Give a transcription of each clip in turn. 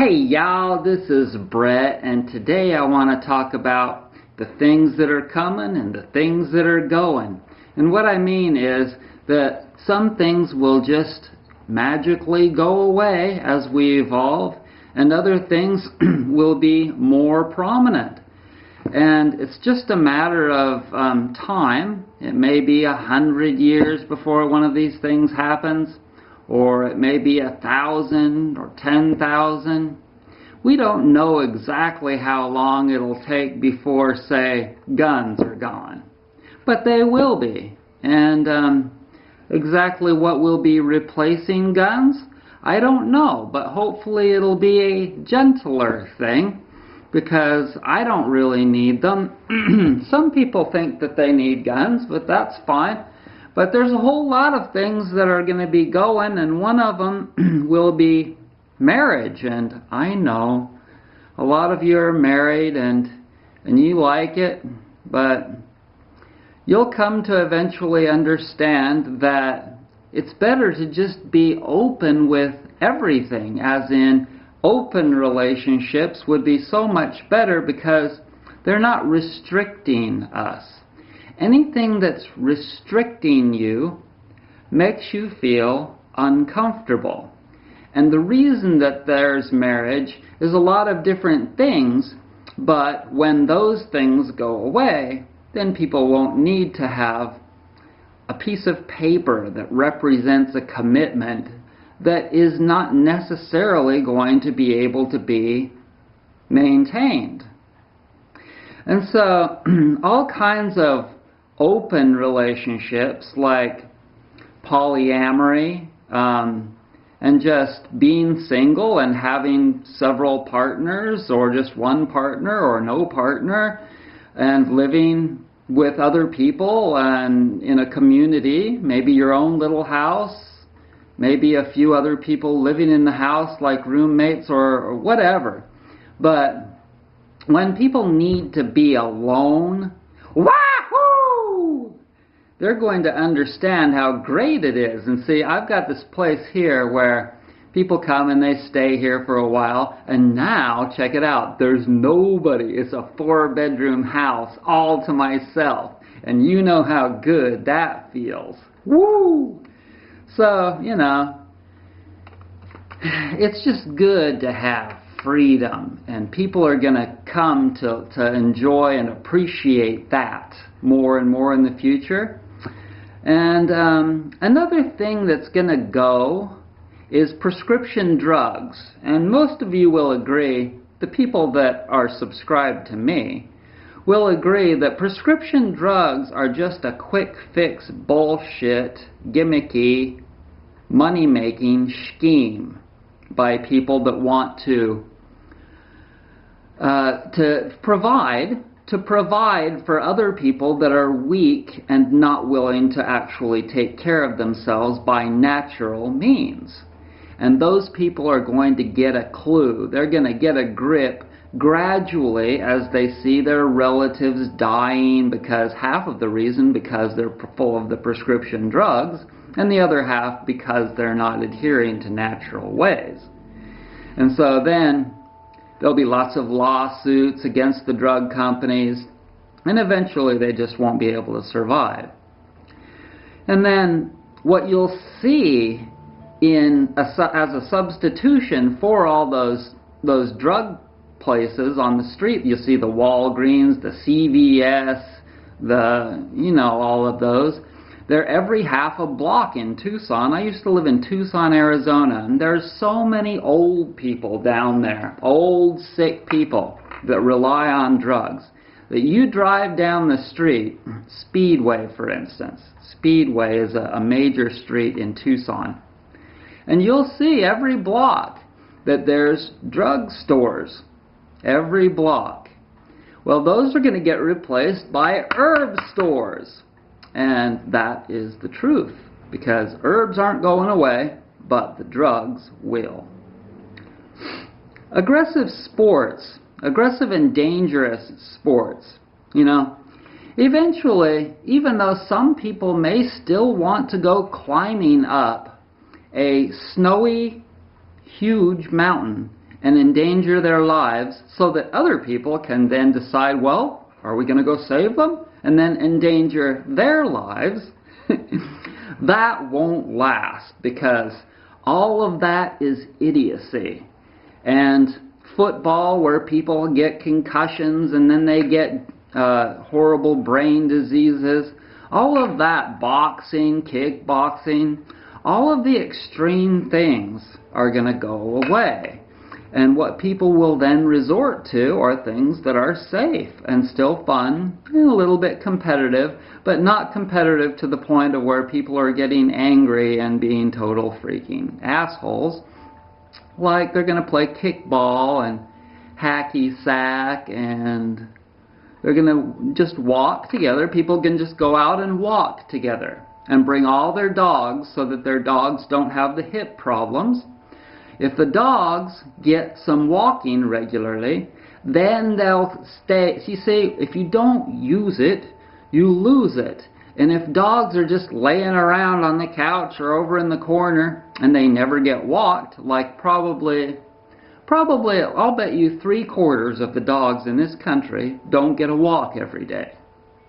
Hey y'all, this is Brett, and today I want to talk about the things that are coming and the things that are going. And what I mean is that some things will just magically go away as we evolve, and other things will be more prominent. And it's just a matter of time. It may be 100 years before one of these things happens, or it may be 1,000 or 10,000. We don't know exactly how long it'll take before, say, guns are gone. But they will be. And exactly what will be replacing guns, I don't know. But hopefully it'll be a gentler thing, because I don't really need them. Some people think that they need guns, but that's fine. But there's a whole lot of things that are going to be going, and one of them will be marriage. And I know a lot of you are married and you like it, but you'll come to eventually understand that it's better to just be open with everything, as in open relationships would be so much better because they're not restricting us. Anything that's restricting you makes you feel uncomfortable. And the reason that there's marriage is a lot of different things, but when those things go away, then people won't need to have a piece of paper that represents a commitment that is not necessarily going to be able to be maintained. And so all kinds of open relationships like polyamory and just being single and having several partners, or just one partner or no partner, and living with other people and in a community, maybe your own little house, maybe a few other people living in the house like roommates or whatever. But when people need to be alone, wahoo! They're going to understand how great it is. And see, I've got this place here where people come and they stay here for a while, and now, check it out, there's nobody. It's a 4-bedroom house all to myself. And you know how good that feels. Woo! So, you know, it's just good to have freedom, and people are going to come to enjoy and appreciate that more and more in the future. And another thing that's going to go is prescription drugs. And most of you will agree, the people that are subscribed to me will agree that prescription drugs are just a quick fix bullshit, gimmicky, money-making scheme by people that want to provide for other people that are weak and not willing to actually take care of themselves by natural means. And those people are going to get a clue. They're going to get a grip gradually as they see their relatives dying, because half of the reason because they're full of the prescription drugs, and the other half because they're not adhering to natural ways. And so then there'll be lots of lawsuits against the drug companies, and eventually they just won't be able to survive. And then what you'll see as a substitution for all those drug places on the street, you'll see the Walgreens, the CVS, all of those. They're every half a block in Tucson. I used to live in Tucson, Arizona, and there's so many old people down there, old, sick people that rely on drugs, that you drive down the street, Speedway, for instance. Speedway is a major street in Tucson. And you'll see every block that there's drug stores, every block. Well, those are going to get replaced by herb stores. And that is the truth, because herbs aren't going away, but the drugs will. Aggressive sports, aggressive and dangerous sports, eventually, even though some people may still want to go climbing up a snowy, huge mountain and endanger their lives so that other people can then decide, well, are we going to go save them? And then endanger their lives. That won't last, because all of that is idiocy. And football, where people get concussions and then they get horrible brain diseases, all of that, boxing, kickboxing, all of the extreme things are going to go away. And what people will then resort to are things that are safe and still fun and a little bit competitive, but not competitive to the point of where people are getting angry and being total freaking assholes. Like they're going to play kickball and hacky sack, and they're going to just walk together. People can just go out and walk together and bring all their dogs so that their dogs don't have the hip problems. If the dogs get some walking regularly, then they'll stay. You see, if you don't use it, you lose it. And if dogs are just laying around on the couch or over in the corner and they never get walked, like probably, I'll bet you 3/4 of the dogs in this country don't get a walk every day.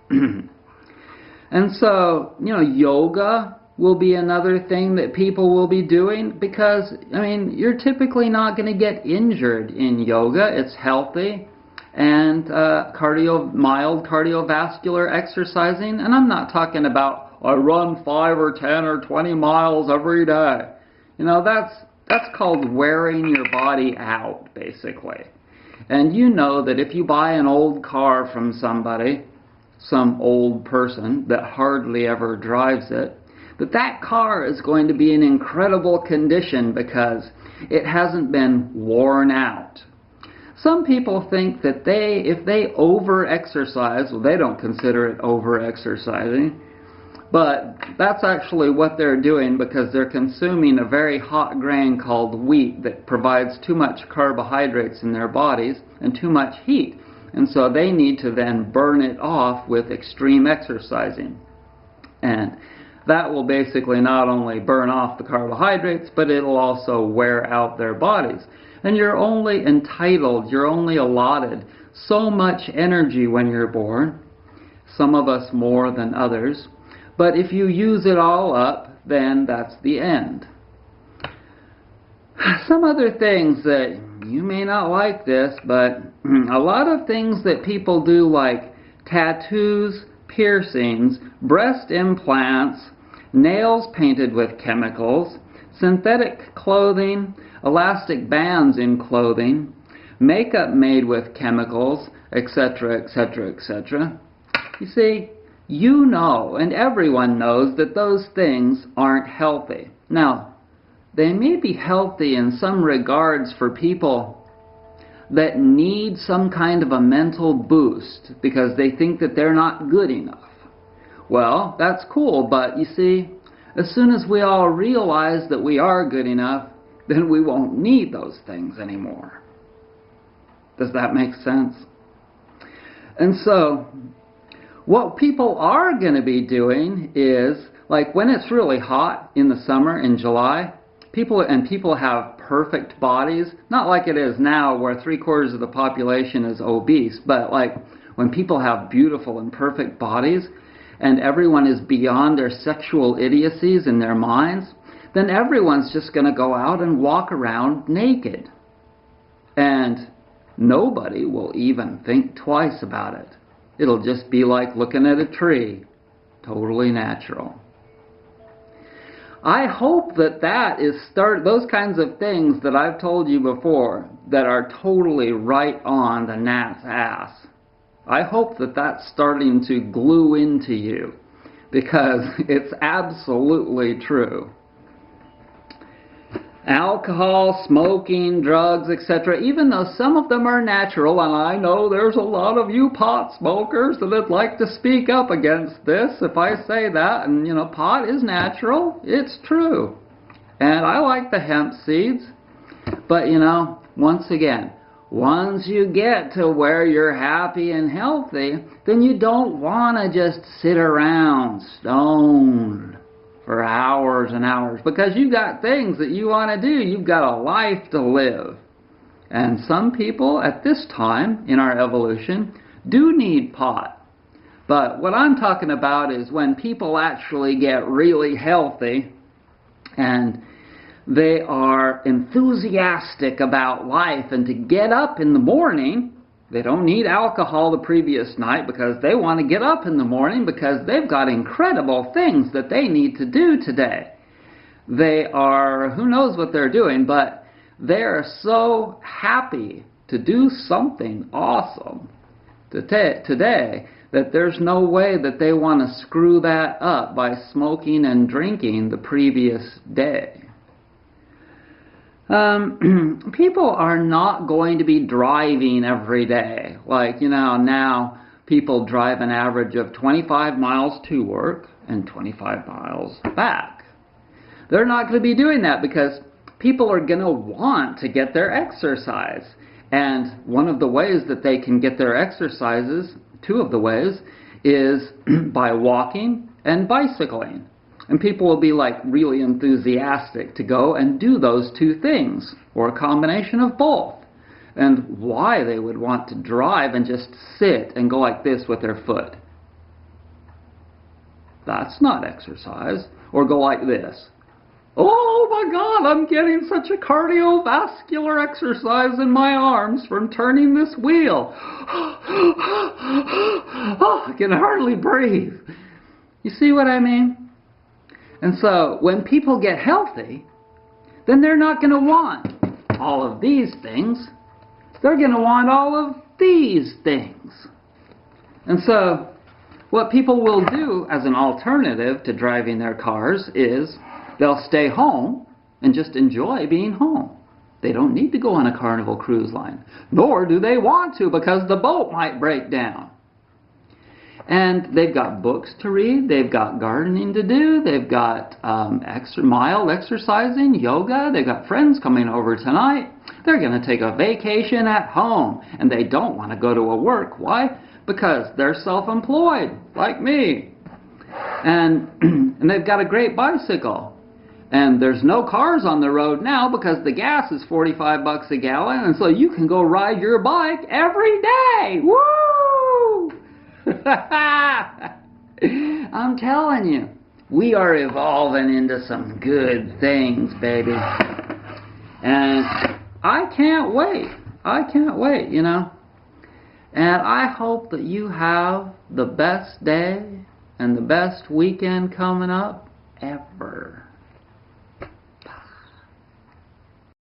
And so, yoga will be another thing that people will be doing, because, you're typically not going to get injured in yoga. It's healthy and mild cardiovascular exercising. And I'm not talking about, I run 5 or 10 or 20 miles every day. That's called wearing your body out, basically. And you know that if you buy an old car from somebody, some old person that hardly ever drives it, that car is going to be in incredible condition because it hasn't been worn out. Some people think that if they over-exercise, well, they don't consider it over-exercising, but that's actually what they're doing, because they're consuming a very hot grain called wheat that provides too much carbohydrates in their bodies and too much heat. And so they need to then burn it off with extreme exercising. And that will basically not only burn off the carbohydrates, but it'll also wear out their bodies. And you're only entitled, you're only allotted so much energy when you're born, some of us more than others. But if you use it all up, then that's the end. Some other things that you may not like this, but a lot of things that people do, like tattoos, piercings, breast implants, nails painted with chemicals, synthetic clothing, elastic bands in clothing, makeup made with chemicals, etc., etc., etc. You see, you know, and everyone knows, that those things aren't healthy. Now, they may be healthy in some regards for people that need some kind of a mental boost because they think that they're not good enough. Well, that's cool, but you see, as soon as we all realize that we are good enough, then we won't need those things anymore. Does that make sense? And so, what people are going to be doing is, like when it's really hot in the summer, in July, people have perfect bodies, not like it is now where 3/4 of the population is obese, but like when people have beautiful and perfect bodies and everyone is beyond their sexual idiocies in their minds, then everyone's just going to go out and walk around naked. And nobody will even think twice about it. It'll just be like looking at a tree. Totally natural. I hope that is those kinds of things that I've told you before that are totally right on the gnat's ass. I hope that's starting to glue into you, because it's absolutely true. Alcohol, smoking, drugs, etc., even though some of them are natural, and I know there's a lot of you pot smokers that would like to speak up against this if I say that, and pot is natural, it's true. And I like the hemp seeds, but once again, once you get to where you're happy and healthy, then you don't want to just sit around stoned for hours and hours, because you've got things that you want to do. You've got a life to live. And some people at this time in our evolution do need pot. But what I'm talking about is when people actually get really healthy and they are enthusiastic about life, and to get up in the morning, they don't need alcohol the previous night because they want to get up in the morning because they've got incredible things that they need to do today. They are, who knows what they're doing, but they're so happy to do something awesome today that there's no way that they want to screw that up by smoking and drinking the previous day. People are not going to be driving every day. Like, now people drive an average of 25 miles to work and 25 miles back. They're not going to be doing that because people are going to want to get their exercise. And one of the ways that they can get their exercises, two of the ways, is by walking and bicycling. And people will be like really enthusiastic to go and do those two things, or a combination of both. And why they would want to drive and just sit and go like this with their foot. That's not exercise. Or go like this. Oh my God, I'm getting such a cardiovascular exercise in my arms from turning this wheel. Oh, I can hardly breathe. You see what I mean? And so when people get healthy, then they're not going to want all of these things. They're going to want all of these things. And so what people will do as an alternative to driving their cars is they'll stay home and just enjoy being home. They don't need to go on a Carnival cruise line, nor do they want to because the boat might break down. And they've got books to read, they've got gardening to do, they've got mild exercising, yoga, they've got friends coming over tonight. They're going to take a vacation at home, and they don't want to go to a work. Why? Because they're self-employed, like me. And they've got a great bicycle. And there's no cars on the road now because the gas is 45 bucks a gallon, and so you can go ride your bike every day. Woo! I'm telling you, we are evolving into some good things, baby. And I can't wait. I can't wait, And I hope that you have the best day and the best weekend coming up ever.